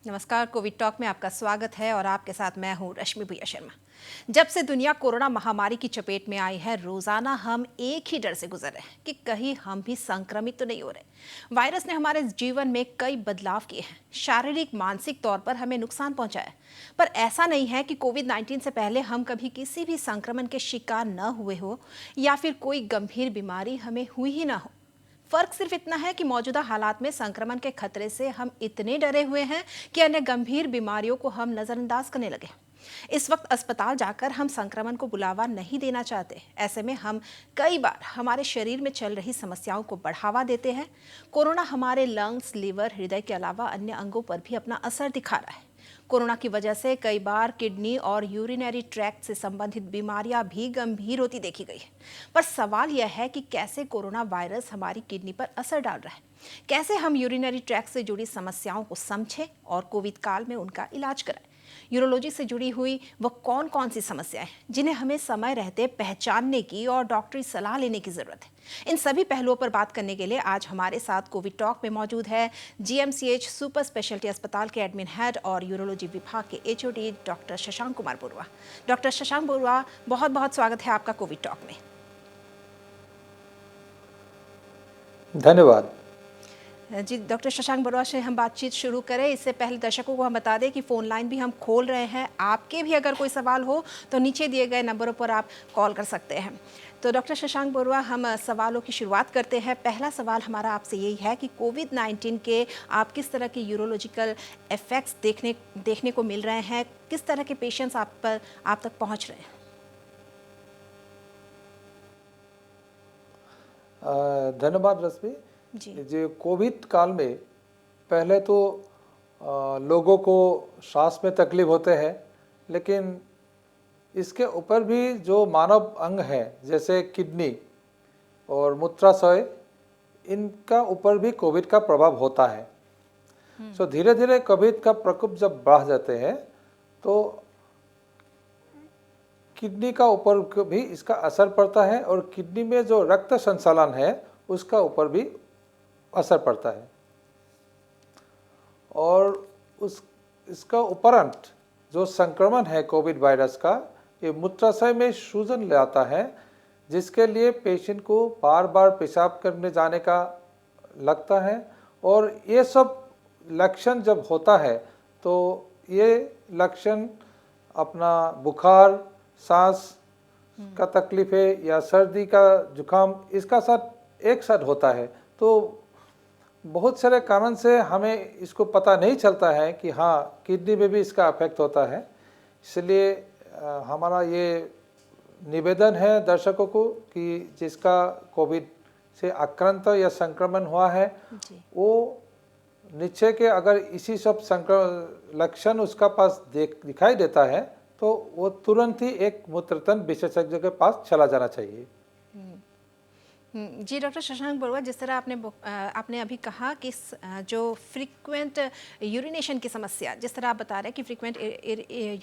नमस्कार, Covid talk में आपका स्वागत है और आपके साथ मैं हूं रश्मि भैया शर्मा। जब से दुनिया कोरोना महामारी की चपेट में आई है, रोजाना हम एक ही डर से गुजर रहे हैं कि कहीं हम भी संक्रमित तो नहीं हो रहे। वायरस ने हमारे जीवन में कई बदलाव किए हैं, शारीरिक मानसिक तौर पर हमें नुकसान पहुंचाया। पर ऐसा नहीं है कि कोविड-19 से पहले हम कभी किसी भी संक्रमण के शिकार न हुए हो या फिर कोई गंभीर बीमारी हमें हुई ही ना हो। फर्क सिर्फ इतना है कि मौजूदा हालात में संक्रमण के खतरे से हम इतने डरे हुए हैं कि अन्य गंभीर बीमारियों को हम नजरअंदाज करने लगे। इस वक्त अस्पताल जाकर हम संक्रमण को बुलावा नहीं देना चाहते। ऐसे में हम कई बार हमारे शरीर में चल रही समस्याओं को बढ़ावा देते हैं। कोरोना हमारे लंग्स, लिवर, हृदय के अलावा अन्य अंगों पर भी अपना असर दिखा रहा है। कोरोना की वजह से कई बार किडनी और यूरिनरी ट्रैक्ट से संबंधित बीमारियां भी गंभीर होती देखी गई है। पर सवाल यह है कि कैसे कोरोना वायरस हमारी किडनी पर असर डाल रहा है, कैसे हम यूरिनरी ट्रैक्ट से जुड़ी समस्याओं को समझें और कोविड काल में उनका इलाज कराएं। यूरोलॉजी से जुड़ी हुई वो कौन कौन सी समस्याएं हैं जिन्हें हमें समय रहते पहचानने की और डॉक्टरी सलाह लेने की जरूरत है। इन सभी पहलुओं पर बात करने के लिए आज हमारे साथ कोविड टॉक में मौजूद है जीएमसीएच सुपर स्पेशलिटी अस्पताल के एडमिन हेड और यूरोलॉजी विभाग के HOD doctor Shashank Kumar Barua. Doctor Shashank Barua, बहुत बहुत स्वागत है आपका कोविड टॉक में। धन्यवाद जी, डॉक्टर शशांक बरुआ से हम बातचीत शुरू करें इससे पहले दर्शकों को हम बता दें कि फ़ोन लाइन भी हम खोल रहे हैं। आपके भी अगर कोई सवाल हो तो नीचे दिए गए नंबरों पर आप कॉल कर सकते हैं। तो डॉक्टर शशांक बरुआ, हम सवालों की शुरुआत करते हैं। पहला सवाल हमारा आपसे यही है कि कोविड-19 के आप किस तरह के यूरोलॉजिकल इफेक्ट्स देखने को मिल रहे हैं, किस तरह के पेशेंट्स आप तक पहुँच रहे हैं? धन्यवाद रश्मि जी जो कोविड काल में पहले तो लोगों को सांस में तकलीफ होते हैं, लेकिन इसके ऊपर भी जो मानव अंग हैं जैसे किडनी और मूत्राशय, इनका ऊपर भी कोविड का प्रभाव होता है। सो धीरे धीरे कोविड का प्रकोप जब बढ़ जाते हैं तो किडनी का ऊपर भी इसका असर पड़ता है और किडनी में जो रक्त संचालन है उसका ऊपर भी असर पड़ता है। और इसका उपरांत जो संक्रमण है कोविड वायरस का, ये मूत्राशय में सूजन लाता है, जिसके लिए पेशेंट को बार बार पेशाब करने जाने का लगता है। और ये सब लक्षण जब होता है तो ये लक्षण अपना बुखार, सांस का तकलीफ है या सर्दी का जुकाम, इसका साथ एक साथ होता है। तो बहुत सारे कारण से हमें इसको पता नहीं चलता है कि हाँ, किडनी में भी इसका अफेक्ट होता है। इसलिए हमारा ये निवेदन है दर्शकों को कि जिसका कोविड से आक्रांत या संक्रमण हुआ है वो नीचे के अगर इसी सब लक्षण उसका पास दिखाई देता है तो वो तुरंत ही एक मूत्रतंत्र विशेषज्ञ के पास चला जाना चाहिए। जी डॉक्टर शशांक बरुआ, जिस तरह आपने अभी कहा कि जो फ्रीक्वेंट यूरिनेशन की समस्या, जिस तरह आप बता रहे हैं कि फ्रीक्वेंट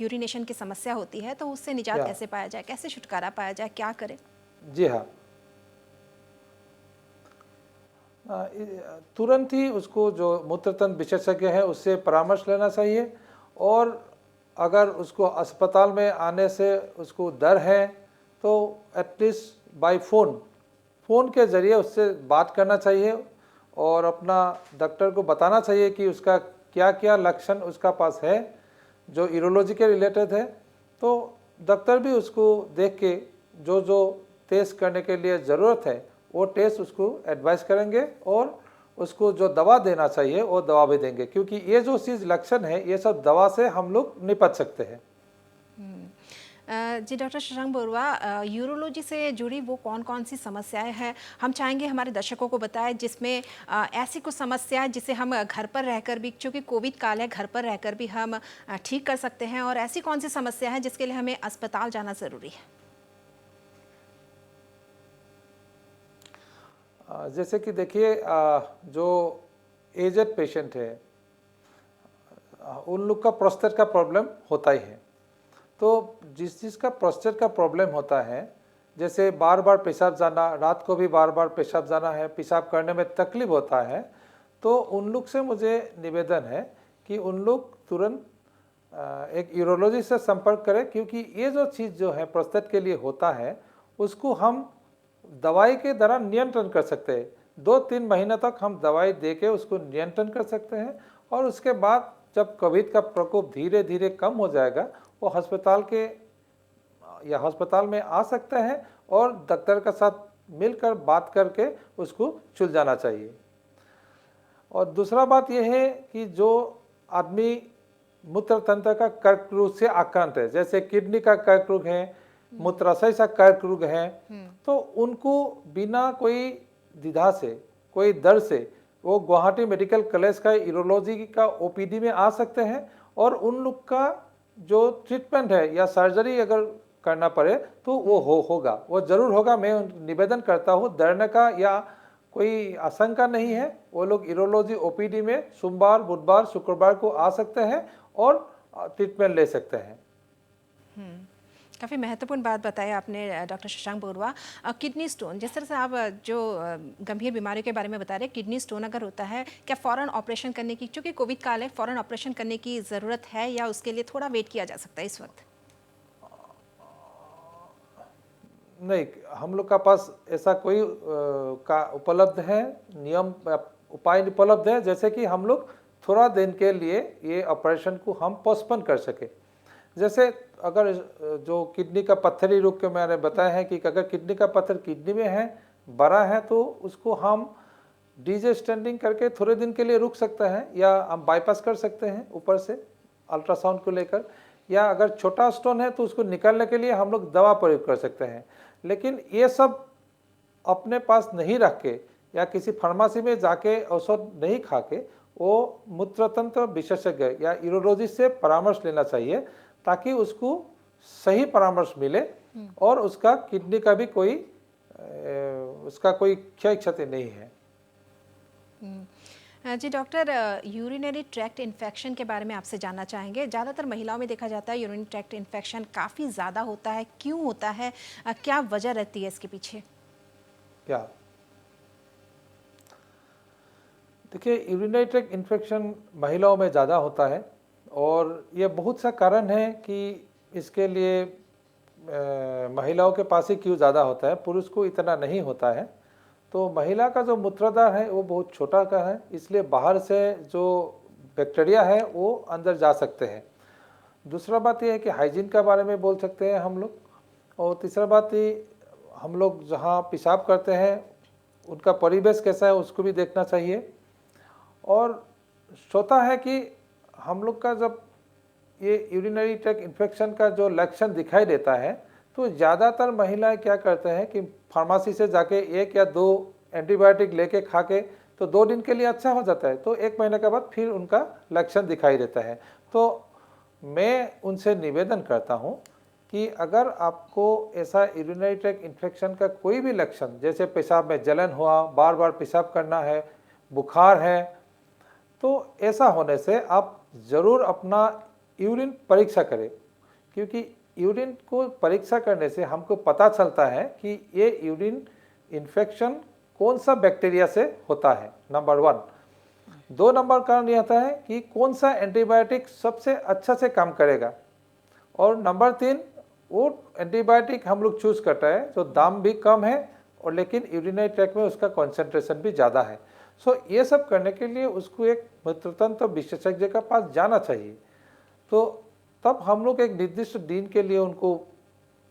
यूरिनेशन की समस्या होती है, तो उससे निजात कैसे पाया जाए, कैसे छुटकारा पाया जाए, क्या करें? जी हाँ, तुरंत ही उसको जो मूत्रतंत्र विशेषज्ञ है उससे परामर्श लेना चाहिए। और अगर उसको अस्पताल में आने से उसको डर है तो एटलीस्ट बाय फ़ोन के ज़रिए उससे बात करना चाहिए और अपना डॉक्टर को बताना चाहिए कि उसका क्या क्या लक्षण उसका पास है जो यूरोलॉजी के रिलेटेड है। तो डॉक्टर भी उसको देख के जो जो टेस्ट करने के लिए ज़रूरत है वो टेस्ट उसको एडवाइस करेंगे और उसको जो दवा देना चाहिए वो दवा भी देंगे, क्योंकि ये जो चीज़ लक्षण है ये सब दवा से हम लोग निपट सकते हैं। जी डॉक्टर शशांक बरुआ, यूरोलॉजी से जुड़ी वो कौन कौन सी समस्याएं हैं, हम चाहेंगे हमारे दर्शकों को बताएं जिसमें ऐसी कुछ समस्याएं जिसे हम घर पर रहकर भी, चूँकि कोविड काल है, घर पर रहकर भी हम ठीक कर सकते हैं, और ऐसी कौन सी समस्या है जिसके लिए हमें अस्पताल जाना ज़रूरी है? जैसे कि देखिए, जो एजेड पेशेंट है उन लोग का प्रोस्टेट का प्रॉब्लम होता ही है। तो जिसका प्रोस्टेट का प्रॉब्लम होता है, जैसे बार बार पेशाब जाना, रात को भी बार बार पेशाब जाना है, पेशाब करने में तकलीफ होता है, तो उन लोग से मुझे निवेदन है कि उन लोग तुरंत एक यूरोलॉजिस्ट से संपर्क करें, क्योंकि ये जो चीज़ जो है प्रोस्टेट के लिए होता है उसको हम दवाई के द्वारा नियंत्रण कर सकते हैं। 2-3 महीने तक हम दवाई दे के उसको नियंत्रण कर सकते हैं, और उसके बाद जब कोविड का प्रकोप धीरे धीरे कम हो जाएगा वो अस्पताल में आ सकते हैं और डॉक्टर के साथ मिलकर बात करके उसको सुलझाना चाहिए। और दूसरा बात यह है कि जो आदमी मूत्र तंत्र का कर्क रोग से आक्रांत है, जैसे किडनी का कर्क रोग है, मूत्राशय का कर्क रोग है, तो उनको बिना कोई द्विधा से, कोई डर से वो गुवाहाटी मेडिकल कॉलेज का यूरोलॉजी का ओपीडी में आ सकते हैं, और उन लोग का जो ट्रीटमेंट है या सर्जरी अगर करना पड़े तो वो होगा, वो जरूर होगा। मैं निवेदन करता हूँ, डरने का या कोई आशंका नहीं है। वो लोग यूरोलॉजी ओपीडी में सोमवार, बुधवार, शुक्रवार को आ सकते हैं और ट्रीटमेंट ले सकते हैं। काफ़ी महत्वपूर्ण बात बताई आपने doctor Shashank Barua. Kidney stone, जिस तरह से आप जो गंभीर बीमारियों के बारे में बता रहे हैं, किडनी स्टोन अगर होता है, क्या फ़ौरन ऑपरेशन करने की, चूँकि कोविड काल है, फ़ौरन ऑपरेशन करने की ज़रूरत है या उसके लिए थोड़ा वेट किया जा सकता है इस वक्त? नहीं, हम लोग का पास ऐसा कोई का उपलब्ध है, नियम उपाय उपलब्ध है, जैसे कि हम लोग थोड़ा दिन के लिए ये ऑपरेशन को हम पोस्टपोन कर सके। जैसे अगर जो किडनी का पत्थरी रोग के मैंने बताया है कि अगर किडनी का पत्थर किडनी में है, बड़ा है, तो उसको हम डीजे स्टैंडिंग करके थोड़े दिन के लिए रुक सकते हैं, या हम बाईपास कर सकते हैं ऊपर से अल्ट्रासाउंड को लेकर, या अगर छोटा स्टोन है तो उसको निकालने के लिए हम लोग दवा प्रयोग कर सकते हैं। लेकिन ये सब अपने पास नहीं रख के या किसी फार्मेसी में जाके औषध नहीं खा के वो मूत्रतंत्र विशेषज्ञ या यूरोलॉजिस्ट से परामर्श लेना चाहिए, ताकि उसको सही परामर्श मिले और उसका किडनी का भी कोई उसका कोई क्षय क्षति नहीं है। जी डॉक्टर, यूरिनरी ट्रैक्ट इन्फेक्शन के बारे में आपसे जानना चाहेंगे। ज़्यादातर महिलाओं में देखा जाता है यूरिनरी ट्रैक्ट इन्फेक्शन काफ़ी ज़्यादा होता है, क्यों होता है, क्या वजह रहती है इसके पीछे? क्या देखिए, यूरिनरी ट्रैक्ट इन्फेक्शन महिलाओं में ज़्यादा होता है, और ये बहुत सा कारण है कि इसके लिए महिलाओं के पास ही क्यों ज़्यादा होता है, पुरुष को इतना नहीं होता है। तो महिला का जो मूत्रद्वार है वो बहुत छोटा का है, इसलिए बाहर से जो बैक्टीरिया है वो अंदर जा सकते हैं। दूसरा बात यह है कि हाइजीन के बारे में बोल सकते हैं हम लोग, और तीसरा बात ये हम लोग जहाँ पेशाब करते हैं उनका परिवेश कैसा है उसको भी देखना चाहिए। और चौथा है कि हम लोग का जब ये यूरिनरी ट्रैक्ट इन्फेक्शन का जो लक्षण दिखाई देता है, तो ज़्यादातर महिलाएं क्या करते हैं कि फार्मेसी से जाके 1 या 2 एंटीबायोटिक लेके खा के तो 2 दिन के लिए अच्छा हो जाता है, तो 1 महीने के बाद फिर उनका लक्षण दिखाई देता है। तो मैं उनसे निवेदन करता हूं कि अगर आपको ऐसा यूरिनरी ट्रैक्ट इन्फेक्शन का कोई भी लक्षण, जैसे पेशाब में जलन हुआ, बार बार पेशाब करना है, बुखार है, तो ऐसा होने से आप ज़रूर अपना यूरिन परीक्षा करें, क्योंकि यूरिन को परीक्षा करने से हमको पता चलता है कि ये यूरिन इन्फेक्शन कौन सा बैक्टीरिया से होता है, नंबर 1। 2 नंबर कारण यह आता है कि कौन सा एंटीबायोटिक सबसे अच्छा से काम करेगा, और नंबर 3 वो एंटीबायोटिक हम लोग चूज करता है जो दाम भी कम है और लेकिन यूरिनरी ट्रैक्ट में उसका कॉन्सेंट्रेशन भी ज़्यादा है। सो ये सब करने के लिए उसको एक मूत्रतंत्र विशेषज्ञ के पास जाना चाहिए। तो तब हम लोग एक निर्दिष्ट दिन के लिए उनको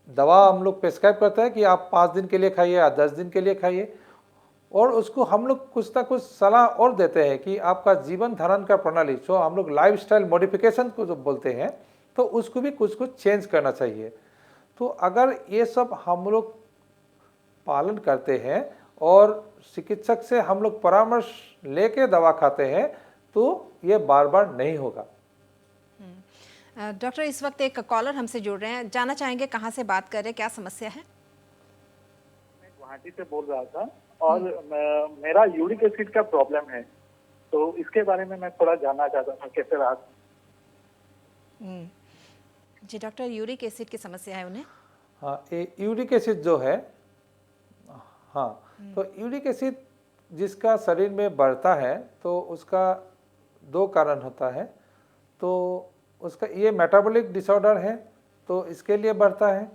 दवा हम लोग प्रेस्क्राइब करते हैं कि आप 5 दिन के लिए खाइए या 10 दिन के लिए खाइए, और उसको हम लोग कुछ ना कुछ सलाह और देते हैं कि आपका जीवन धारण का प्रणाली, जो हम लोग लाइफस्टाइल मॉडिफिकेशन को जो बोलते हैं, तो उसको भी कुछ कुछ चेंज करना चाहिए। तो अगर ये सब हम लोग पालन करते हैं और चिकित्सक से हम लोग परामर्श लेके दवा खाते हैं, तो ये बार बार नहीं होगा। डॉक्टर, इस वक्त एक कॉलर हमसे जुड़ रहे हैं, जानना चाहेंगे कहाँ से बात कर रहे हैं, क्या समस्या है? मैं गुवाहाटी से बोल रहा था और मेरा यूरिक एसिड का प्रॉब्लम है, तो इसके बारे में मैं थोड़ा जानना चाहता था, कैसे रहा। जी डॉक्टर, यूरिक एसिड की समस्या है उन्हें? हाँ, ये यूरिक एसिड जो है, हाँ, तो यूरिक एसिड जिसका शरीर में बढ़ता है तो उसका 2 कारण होता है। तो उसका ये मेटाबॉलिक डिसऑर्डर है, तो इसके लिए बढ़ता है।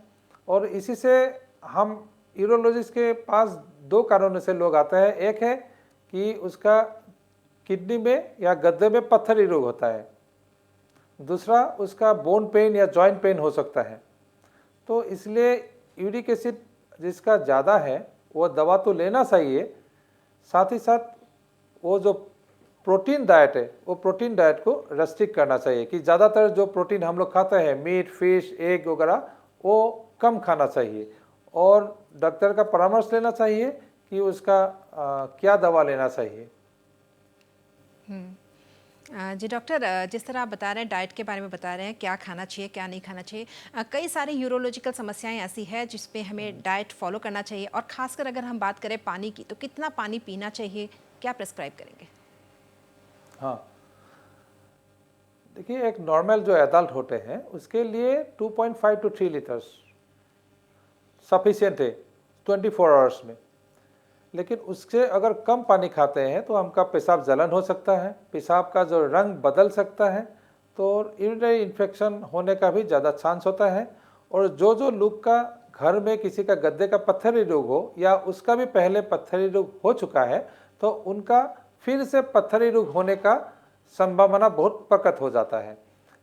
और इसी से हम यूरोलॉजिस्ट के पास दो कारणों से लोग आते हैं। एक है कि उसका किडनी में या गद्दे में पत्थरी रोग होता है, दूसरा उसका बोन पेन या जॉइंट पेन हो सकता है। तो इसलिए यूरिक एसिड जिसका ज़्यादा है वो दवा तो लेना चाहिए, साथ ही साथ वो जो प्रोटीन डाइट है वो प्रोटीन डाइट को रेस्ट्रिक्ट करना चाहिए कि ज़्यादातर जो प्रोटीन हम लोग खाते हैं, मीट, फिश, एग वगैरह, वो कम खाना चाहिए और डॉक्टर का परामर्श लेना चाहिए कि उसका क्या दवा लेना चाहिए। जी डॉक्टर, जिस तरह आप बता रहे हैं, डाइट के बारे में बता रहे हैं, क्या खाना चाहिए क्या नहीं खाना चाहिए, कई सारी यूरोलॉजिकल समस्याएं ऐसी है जिसपे हमें डाइट फॉलो करना चाहिए, और खासकर अगर हम बात करें पानी की, तो कितना पानी पीना चाहिए, क्या प्रिस्क्राइब करेंगे? हाँ, देखिए एक नॉर्मल जो एडल्ट होते हैं उसके लिए 2.5 to 3 लीटर्स सफिशिएंट है 24 आवर्स में। लेकिन उससे अगर कम पानी खाते हैं तो हमका पेशाब जलन हो सकता है, पेशाब का जो रंग बदल सकता है, तो यूरिनरी इन्फेक्शन होने का भी ज़्यादा चांस होता है। और जो लोग का घर में किसी का गद्दे का पत्थरी रोग हो या उसका भी पहले पत्थरी रोग हो चुका है तो उनका फिर से पत्थरी रोग होने का संभावना बहुत प्रकट हो जाता है,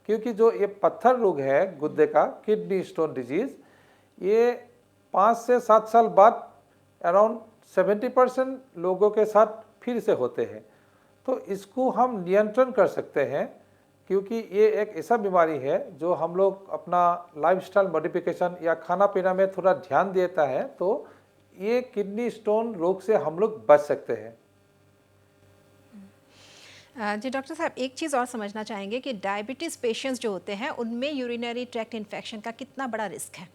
क्योंकि जो ये पत्थर रोग है गुद्दे का, किडनी स्टोन डिजीज़, ये 5 से 7 साल बाद अराउंड 70% लोगों के साथ फिर से होते हैं। तो इसको हम नियंत्रण कर सकते हैं, क्योंकि ये एक ऐसा बीमारी है जो हम लोग अपना लाइफस्टाइल मॉडिफिकेशन या खाना पीना में थोड़ा ध्यान देता है तो ये किडनी स्टोन रोग से हम लोग बच सकते हैं। जी डॉक्टर साहब, एक चीज़ और समझना चाहेंगे कि डायबिटीज़ पेशेंट्स जो होते हैं उनमें यूरिनरी ट्रैक्ट इन्फेक्शन का कितना बड़ा रिस्क है?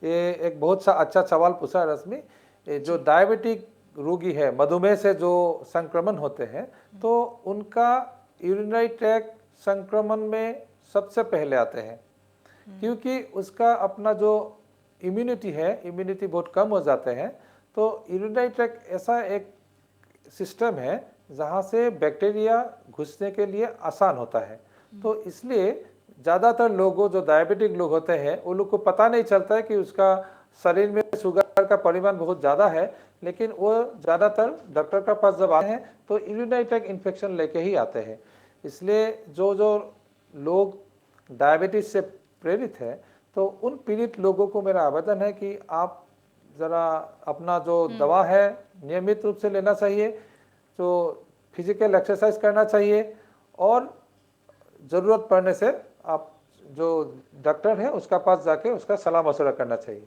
ये एक बहुत सा अच्छा सवाल पूछा रश्मि। ये जो डायबिटिक रोगी है, मधुमेह से जो संक्रमण होते हैं, तो उनका यूरिनरी ट्रैक्ट संक्रमण में सबसे पहले आते हैं, क्योंकि उसका अपना जो इम्यूनिटी बहुत कम हो जाते हैं। तो यूरिनरी ट्रैक्ट ऐसा एक सिस्टम है जहाँ से बैक्टीरिया घुसने के लिए आसान होता है। तो इसलिए ज़्यादातर लोगों जो डायबिटिक लोग होते हैं वो लोग को पता नहीं चलता है कि उसका शरीर में शुगर का परिमाण बहुत ज़्यादा है, लेकिन वो ज़्यादातर डॉक्टर के पास जब आते हैं तो यूरिनरी ट्रैक्ट इन्फेक्शन लेके ही आते हैं। इसलिए जो लोग डायबिटीज़ से प्रेरित है तो उन पीड़ित लोगों को मेरा आवेदन है कि आप ज़रा अपना जो दवा है नियमित रूप से लेना चाहिए, तो फिजिकल एक्सरसाइज करना चाहिए, और ज़रूरत पड़ने से आप जो डॉक्टर है उसका पास जाके उसका सलाह मशवरा करना चाहिए।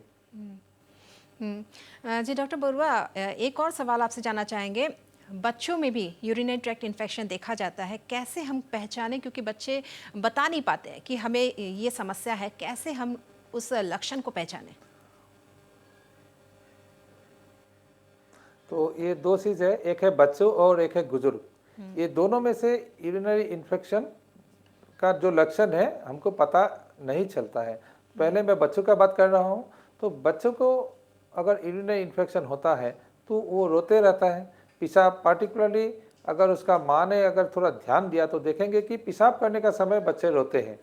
जी डॉक्टर बरुआ, एक और सवाल आपसे जानना चाहेंगे, बच्चों में भी यूरिनरी ट्रैक्ट इन्फेक्शन देखा जाता है, कैसे हम पहचानें, क्योंकि बच्चे बता नहीं पाते हैं कि हमें ये समस्या है, कैसे हम उस लक्षण को पहचानें? तो ये दो चीज़ है, एक है बच्चों और एक है बुजुर्ग। ये दोनों में से यूरिनरी इन्फेक्शन का जो लक्षण है हमको पता नहीं चलता है। पहले मैं बच्चों का बात कर रहा हूँ, तो बच्चों को अगर यूरिनरी इन्फेक्शन होता है तो वो रोते रहता है, पेशाब पार्टिकुलरली अगर उसका माँ ने अगर थोड़ा ध्यान दिया तो देखेंगे कि पेशाब करने का समय बच्चे रोते हैं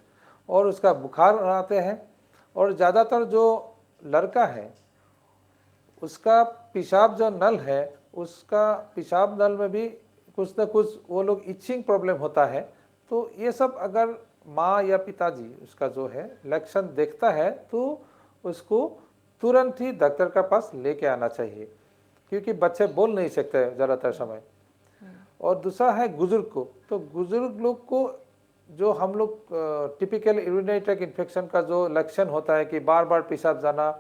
और उसका बुखार आते हैं। और ज़्यादातर जो लड़का है उसका पेशाब जो नल है, उसका पेशाब नल में भी कुछ न कुछ वो लोग इचिंग प्रॉब्लम होता है। तो ये सब अगर माँ या पिताजी उसका जो है लक्षण देखता है तो उसको तुरंत ही डॉक्टर का पास लेके आना चाहिए, क्योंकि बच्चे बोल नहीं सकते ज़्यादातर समय। और दूसरा है बुजुर्ग को, तो बुजुर्ग लोग को जो हम लोग टिपिकल यूरिनरी ट्रैक्ट इन्फेक्शन का जो लक्षण होता है कि बार बार पेशाब जाना,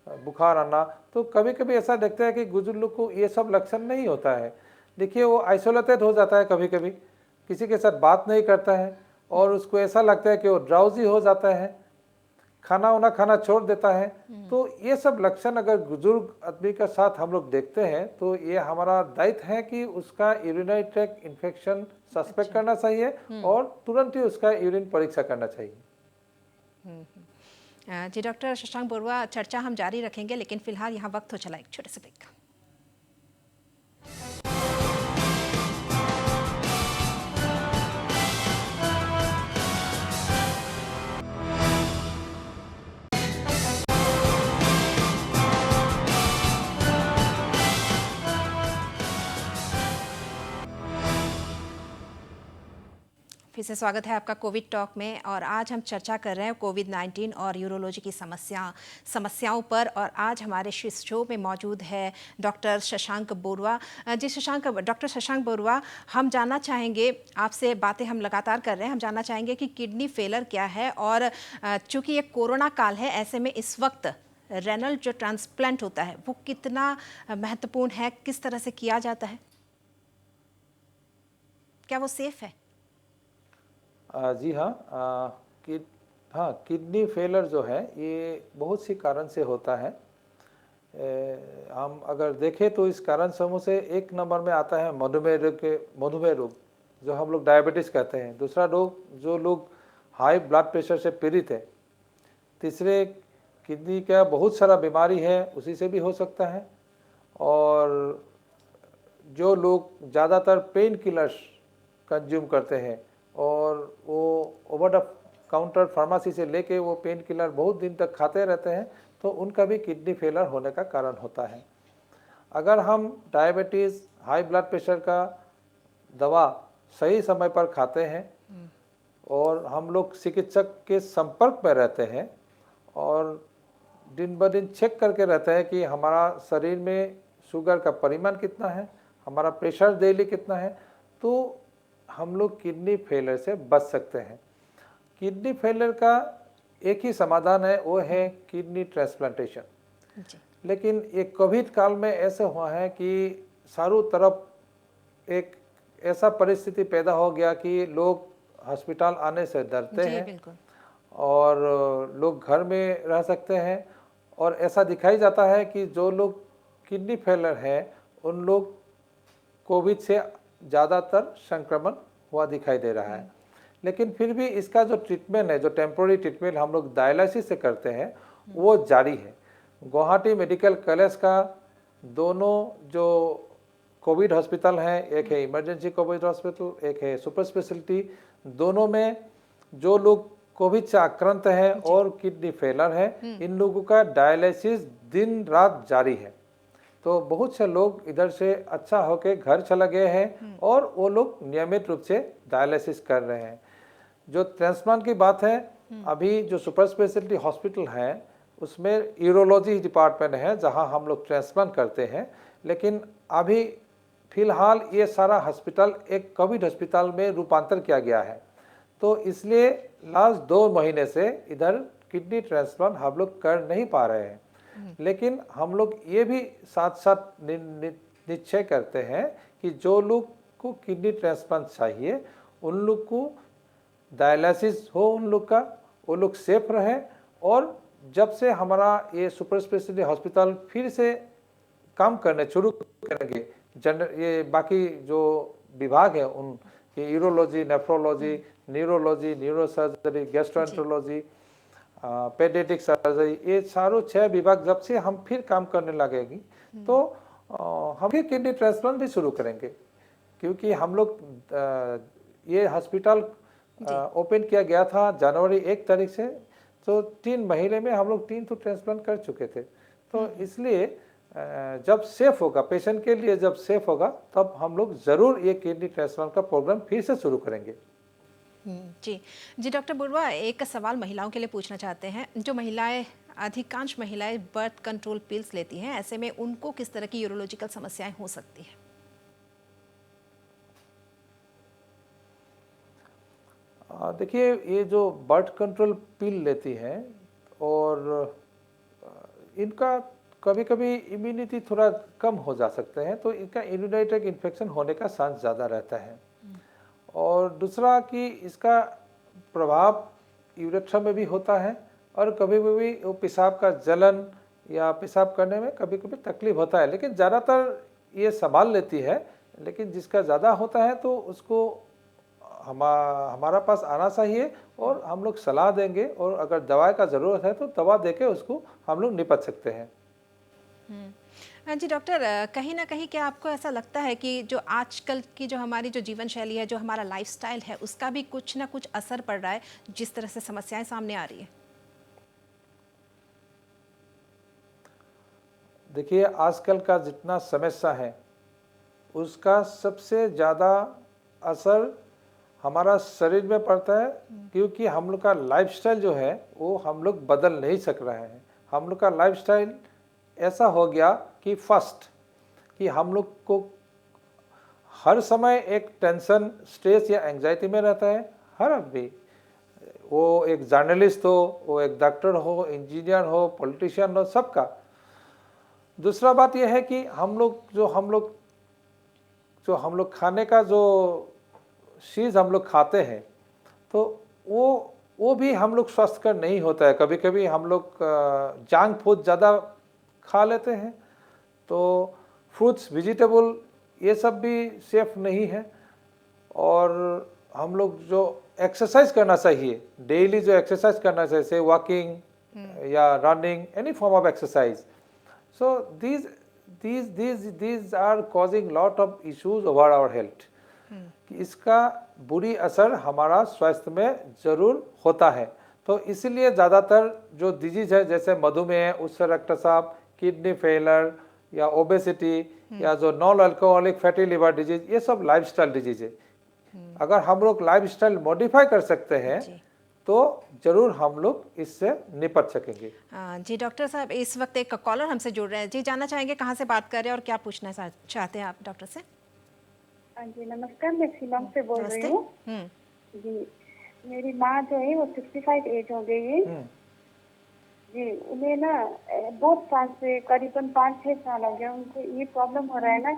बुखार आना, तो कभी कभी ऐसा देखते हैं कि बुजुर्ग लोग को ये सब लक्षण नहीं होता है। देखिए वो आइसोलेटेड हो जाता है, कभी कभी किसी के साथ बात नहीं करता है और उसको ऐसा लगता है कि वो ड्राउजी हो जाता है, खाना वाना खाना छोड़ देता है। तो ये सब लक्षण अगर बुजुर्ग आदमी के साथ हम लोग देखते हैं तो ये हमारा दायित्व है कि उसका यूरिनरी ट्रैक्ट इन्फेक्शन सस्पेक्ट करना चाहिए और तुरंत ही उसका यूरिन परीक्षा करना चाहिए। जी डॉक्टर शशांक बरुआ, चर्चा हम जारी रखेंगे, लेकिन फिलहाल यहाँ वक्त हो चला एक छोटे से ब्रेक का। फिर से स्वागत है आपका कोविड टॉक में। और आज हम चर्चा कर रहे हैं कोविड-19 और यूरोलॉजी की समस्याओं पर। और आज हमारे शो में मौजूद है डॉक्टर शशांक बरुआ। डॉक्टर शशांक बरुआ, हम जानना चाहेंगे आपसे, बातें हम लगातार कर रहे हैं, हम जानना चाहेंगे कि किडनी फेलर क्या है, और चूंकि ये कोरोना काल है, ऐसे में इस वक्त रेनल जो ट्रांसप्लांट होता है वो कितना महत्वपूर्ण है, किस तरह से किया जाता है, क्या वो सेफ है? जी हाँ, किडनी फेलर जो है ये बहुत सी कारण से होता है। हम अगर देखें तो इस कारण समूह से एक नंबर में आता है मधुमेह रोग, जो हम लोग डायबिटीज़ कहते हैं। दूसरा रोग, जो लोग हाई ब्लड प्रेशर से पीड़ित है। तीसरे, किडनी का बहुत सारा बीमारी है, उसी से भी हो सकता है। और जो लोग ज़्यादातर पेन किलर्स कंज्यूम करते हैं और वो ओवर द काउंटर फार्मेसी से लेके वो पेन किलर बहुत दिन तक खाते रहते हैं, तो उनका भी किडनी फेलर होने का कारण होता है। अगर हम डायबिटीज़, हाई ब्लड प्रेशर का दवा सही समय पर खाते हैं और हम लोग चिकित्सक के संपर्क में रहते हैं और दिन ब दिन चेक करके रहते हैं कि हमारा शरीर में शुगर का परिमाण कितना है, हमारा प्रेशर डेली कितना है, तो हम लोग किडनी फेलर से बच सकते हैं। किडनी फेलर का एक ही समाधान है, वो है किडनी ट्रांसप्लांटेशन। लेकिन ये कोविड काल में ऐसे हुआ है कि चारों तरफ एक ऐसा परिस्थिति पैदा हो गया कि लोग हॉस्पिटल आने से डरते हैं और लोग घर में रह सकते हैं। और ऐसा दिखाई जाता है कि जो लोग किडनी फेलर हैं उन लोग कोविड से ज़्यादातर संक्रमण हुआ दिखाई दे रहा है। लेकिन फिर भी इसका जो ट्रीटमेंट है, जो टेम्पोररी ट्रीटमेंट हम लोग डायलिसिस से करते हैं, वो जारी है। गुवाहाटी मेडिकल कॉलेज का दोनों जो कोविड हॉस्पिटल हैं, एक है इमरजेंसी कोविड हॉस्पिटल, एक है सुपर स्पेशलिटी, दोनों में जो लोग कोविड से आक्रांत हैं और किडनी फेलर है, इन लोगों का डायलिसिस दिन रात जारी है। तो बहुत से लोग इधर से अच्छा होके घर चला गए हैं और वो लोग नियमित रूप से डायलिसिस कर रहे हैं। जो ट्रांसप्लांट की बात है, अभी जो सुपर स्पेशलिटी हॉस्पिटल है उसमें यूरोलॉजी डिपार्टमेंट है जहां हम लोग ट्रांसप्लांट करते हैं। लेकिन अभी फिलहाल ये सारा हॉस्पिटल एक कोविड हॉस्पिटल में रूपांतर किया गया है, तो इसलिए लास्ट 2 महीने से इधर किडनी ट्रांसप्लांट हम लोग कर नहीं पा रहे हैं। लेकिन हम लोग ये भी साथ साथ निश्चय करते हैं कि जो लोग को किडनी ट्रांसप्लांट चाहिए उन लोग को डायलिसिस हो, उन लोग का, वो लोग सेफ रहे। और जब से हमारा ये सुपर स्पेशलिटी हॉस्पिटल फिर से काम करने शुरू करेंगे, ये बाकी जो विभाग है उन urology, nephrology, neurology, neurosurgery, gastroenterology, paediatric surgery, ये सारों 6 विभाग जब से हम फिर काम करने लगेंगे तो हम फिर किडनी ट्रांसप्लांट भी शुरू करेंगे। क्योंकि हम लोग ये हॉस्पिटल ओपन किया गया था जनवरी 1 तारीख से, तो 3 महीने में हम लोग 3 तो ट्रांसप्लांट कर चुके थे। तो इसलिए जब सेफ होगा पेशेंट के लिए, जब सेफ होगा तब हम लोग ज़रूर ये किडनी ट्रांसप्लांट का प्रोग्राम फिर से शुरू करेंगे। जी डॉक्टर बरुआ, एक सवाल महिलाओं के लिए पूछना चाहते हैं। जो महिलाएं, अधिकांश महिलाएं बर्थ कंट्रोल पिल्स लेती हैं, ऐसे में उनको किस तरह की यूरोलॉजिकल समस्याएं हो सकती हैं? देखिए, ये जो बर्थ कंट्रोल पिल लेती हैं और इनका कभी कभी इम्यूनिटी थोड़ा कम हो जा सकते हैं, तो इनका यूरिनरी इन्फेक्शन होने का चांस ज़्यादा रहता है। और दूसरा कि इसका प्रभाव यूरेथ्रा में भी होता है और कभी कभी वो पेशाब का जलन या पेशाब करने में कभी कभी तकलीफ होता है। लेकिन ज़्यादातर ये संभाल लेती है, लेकिन जिसका ज़्यादा होता है तो उसको हमारा पास आना चाहिए और हम लोग सलाह देंगे, और अगर दवा का ज़रूरत है तो दवा देके उसको हम लोग निपट सकते हैं। जी डॉक्टर, कहीं ना कहीं क्या आपको ऐसा लगता है कि जो आजकल की जो हमारी जो जीवन शैली है, जो हमारा लाइफस्टाइल है, उसका भी कुछ ना कुछ असर पड़ रहा है जिस तरह से समस्याएं सामने आ रही है? देखिए, आजकल का जितना समस्या है उसका सबसे ज़्यादा असर हमारा शरीर में पड़ता है, क्योंकि हम लोग का लाइफस्टाइल जो है वो हम लोग बदल नहीं सक रहे हैं। हम लोग का लाइफस्टाइल ऐसा हो गया कि फर्स्ट कि हम लोग को हर समय एक टेंशन, स्ट्रेस या एंजाइटी में रहता है। हर आदमी, वो एक जर्नलिस्ट हो, वो एक डॉक्टर हो, इंजीनियर हो, पॉलिटिशियन हो, सबका। दूसरा बात यह है कि हम लोग खाने का जो चीज़ हम लोग खाते हैं, तो वो भी हम लोग स्वास्थ्यकर नहीं होता है। कभी कभी हम लोग जंक फूड ज़्यादा खा लेते हैं, तो फ्रूट्स, वेजिटेबल, ये सब भी सेफ नहीं है। और हम लोग जो एक्सरसाइज करना चाहिए, डेली जो एक्सरसाइज करना चाहिए, जैसे वॉकिंग या running, any form of exercise, so these are causing lot of issues over our health। इसका बुरी असर हमारा स्वास्थ्य में जरूर होता है। तो इसीलिए ज़्यादातर जो डिजीज है, जैसे मधुमेह, उच्च रक्तचाप, किडनी फेलर या ओबेसिटी या जो non alcoholic fatty liver disease, ये सब लाइफस्टाइल डिजीज है। अगर हम लोग लाइफस्टाइल मॉडिफाई कर सकते हैं तो जरूर हम लोग इससे निपट सकेंगे। जी डॉक्टर साहब, इस वक्त एक कॉलर हमसे जुड़ रहे हैं। जी, जानना चाहेंगे कहाँ से बात कर रहे हैं और क्या पूछना चाहते हैं आप डॉक्टर से? जी नमस्कार, मैं शिलोंग से बोल रही हूँ। जी, मेरी माँ जो है वो 65 एज हो गई है जी। उन्हें ना बहुत साल से, करीबन 5-6 साल हो गया, उनको ये प्रॉब्लम हो रहा है ना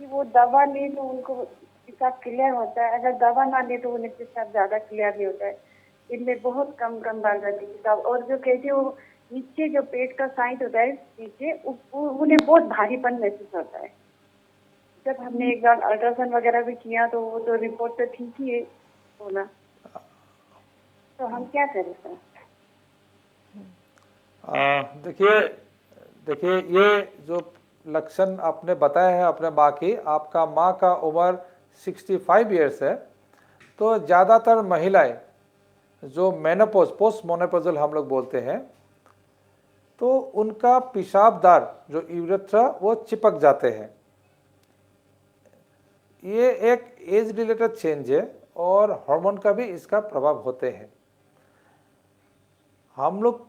कि वो दवा ले तो उनको पेशाब क्लियर होता है, अगर दवा ना ले तो उन्हें पेशाब ज्यादा क्लियर नहीं होता है। इनमें बहुत कम बार जाती है। और जो कहते हैं वो नीचे जो पेट का साइड होता है नीचे, उन्हें बहुत भारीपन महसूस होता है। जब हमने एक बार अल्ट्रासाउंड वगैरह भी किया तो वो तो रिपोर्ट तो ठीक ही है बोला, तो हम क्या करें सर? देखिए ये जो लक्षण आपने बताया है अपने माँ की, आपका माँ का उम्र 65 ईयर्स है। तो ज़्यादातर महिलाएं जो मेनोपॉज, पोस्ट मोनोपोजल हम लोग बोलते हैं, तो उनका पेशाबदार जो यूरेथ्रा वो चिपक जाते हैं। ये एक एज रिलेटेड चेंज है और हार्मोन का भी इसका प्रभाव होते हैं। हम लोग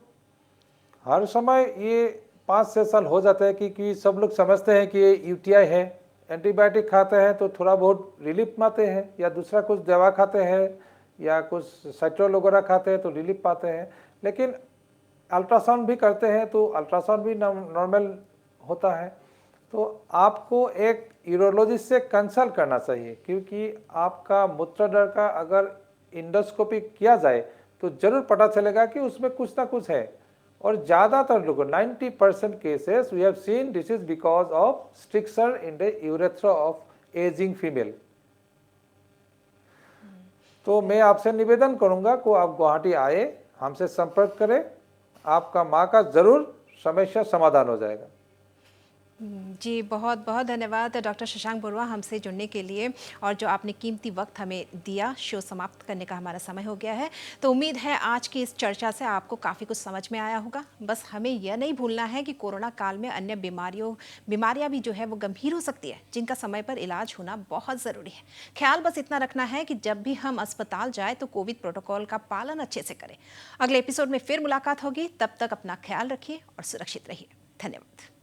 हर समय ये 5-6 साल हो जाता है कि सब लोग समझते हैं कि ये यूटीआई है, एंटीबायोटिक खाते हैं तो थोड़ा बहुत रिलीफ पाते हैं, या दूसरा कुछ दवा खाते हैं या कुछ साइट्रोल वगैरह खाते हैं तो रिलीफ पाते हैं। लेकिन अल्ट्रासाउंड भी करते हैं तो अल्ट्रासाउंड भी नॉर्मल होता है। तो आपको एक यूरोलॉजिस्ट से कंसल्ट करना चाहिए, क्योंकि आपका मूत्रदर का अगर इंडोस्कोपी किया जाए तो जरूर पता चलेगा कि उसमें कुछ ना कुछ है। और ज़्यादातर लोगों, 90% cases we have seen this is because of stricture in the urethra of ageing female. तो मैं आपसे निवेदन करूंगा कि आप गुवाहाटी आए, हमसे संपर्क करें, आपका माँ का जरूर समस्या समाधान हो जाएगा। जी, बहुत बहुत धन्यवाद डॉक्टर शशांक बरुआ हमसे जुड़ने के लिए, और जो आपने कीमती वक्त हमें दिया। शो समाप्त करने का हमारा समय हो गया है, तो उम्मीद है आज की इस चर्चा से आपको काफ़ी कुछ समझ में आया होगा। बस हमें यह नहीं भूलना है कि कोरोना काल में अन्य बीमारियां भी जो है वो गंभीर हो सकती है, जिनका समय पर इलाज होना बहुत ज़रूरी है। ख्याल बस इतना रखना है कि जब भी हम अस्पताल जाए तो कोविड प्रोटोकॉल का पालन अच्छे से करें। अगले एपिसोड में फिर मुलाकात होगी, तब तक अपना ख्याल रखिए और सुरक्षित रहिए। धन्यवाद।